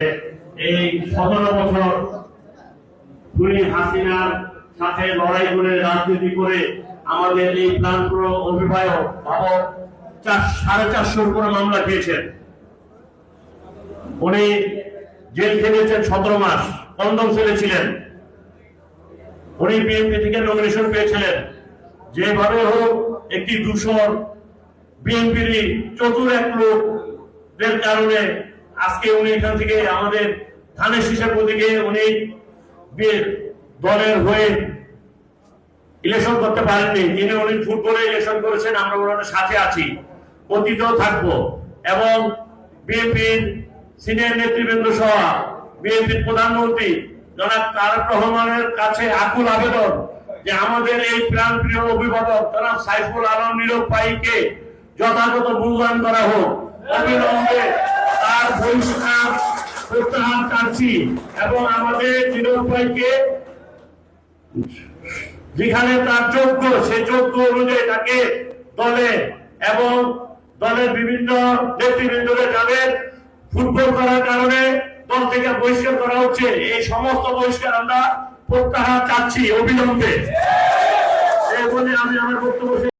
এই 17 বছর খুনি হাসিনার সাথে লড়াই করে রাজনীতি করে আমাদের এই প্ল্যান পুরো অভিভাবক বাবর 450 উপরে মামলা খেয়েছেন। উনি জেল খেটেছেন 17 মাস, কন্ডম সেলে ছিলেন। উনি বিএনপি থেকে নমিনেশন পেয়েছিলেন। যেভাবে হোক একটি দূষণ বিএনপির চতুর এক লোকদের কারণে আজকে উনি এখান থেকে আমাদের ধানের শীষের প্রতীকে উনি দলের হয়ে ইলেকশন করতে পারেননি। যিনি উনি ফুটবলে ইলেকশন করেছেন, আমরা ওনার সাথে আছি, অতীতেও থাকবো। এবং বিএনপির সিনিয়র নেতৃবৃন্দ সহ বিএনপির প্রধানমন্ত্রী জনাব তারেক রহমানের কাছে আকুল আবেদন যে আমাদের এই প্রাণপ্রিয় অভিভাবক জনাব সাইফুল আলম নীরব ভাইকে যথাযথ মূল্যায়ন করা হোক। অবিলম্বে তার বহিষ্কার প্রত্যাহার চাচ্ছি এবং আমাদের নীরব ভাইকে যেখানে তার যোগ্য, সে যোগ্য অনুযায়ী তাকে দলে এবং দলের বিভিন্ন নেতৃবৃন্দদের যাদের ফুটবল করার কারণে দল থেকে বহিষ্কার করা হচ্ছে, এই সমস্ত বহিষ্কার আমরা প্রত্যাহার চাচ্ছি অবিলম্বে। এই বলে আমি আমার বক্তব্য